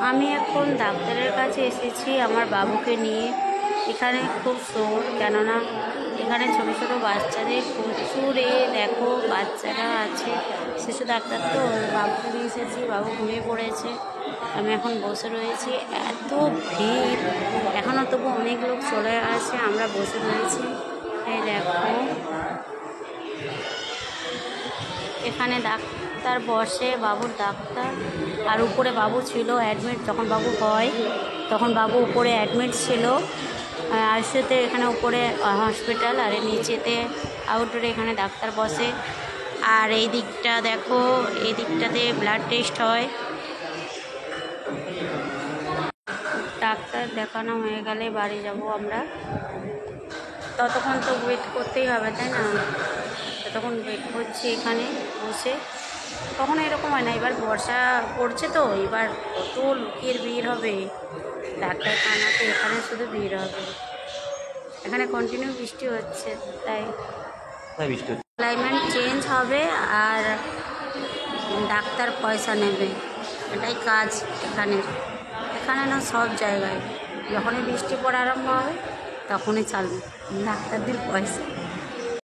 আমি এখন ডাক্তারের কাছে এসেছি আমার বাবুকে নিয়ে। এখানে খুব শোর, কেননা এখানে ছোটো ছোটো বাচ্চাদের প্রচুর দেখো বাচ্চারা আছে। শিশু ডাক্তার তো বাবুকে নিয়ে এসেছি, বাবু ঘুমিয়ে পড়েছে। আমি এখন বসে রয়েছি, এত ভিড় এখনও, তবু অনেক লোক চলে আসে, আমরা বসে রয়েছি। এই দেখো এখানে ডাক্তার বসে, বাবুর ডাক্তার। আর উপরে বাবু ছিল অ্যাডমিট, যখন বাবু হয় তখন বাবু উপরে অ্যাডমিট ছিল আইসিইউতে। এখানে উপরে হসপিটাল, আর নিচেতে আউটডোরে এখানে ডাক্তার বসে। আর এই দিকটা দেখো, এই দিকটাতে ব্লাড টেস্ট হয়। ডাক্তার দেখানো হয়ে গেলে বাড়ি যাব আমরা। ততক্ষণ তো ওয়েট করতেই হবে, তাই না? ততক্ষণ ওয়েট করছি এখানে বসে। কখনো এরকম হয় না, এবার বর্ষা পড়ছে তো, এবার কত লোকের ভিড় হবে ডাক্তারখানাতে, এখানে শুধু ভিড় হবে। এখানে কন্টিনিউ বৃষ্টি হচ্ছে, তাই ক্লাইমেট চেঞ্জ হবে আর ডাক্তার পয়সা নেবে, এটাই কাজ এখানে। এখানে না, সব জায়গায় যখনই বৃষ্টি পড়া আরম্ভ হবে তখনই চালবে ডাক্তারদের পয়সা।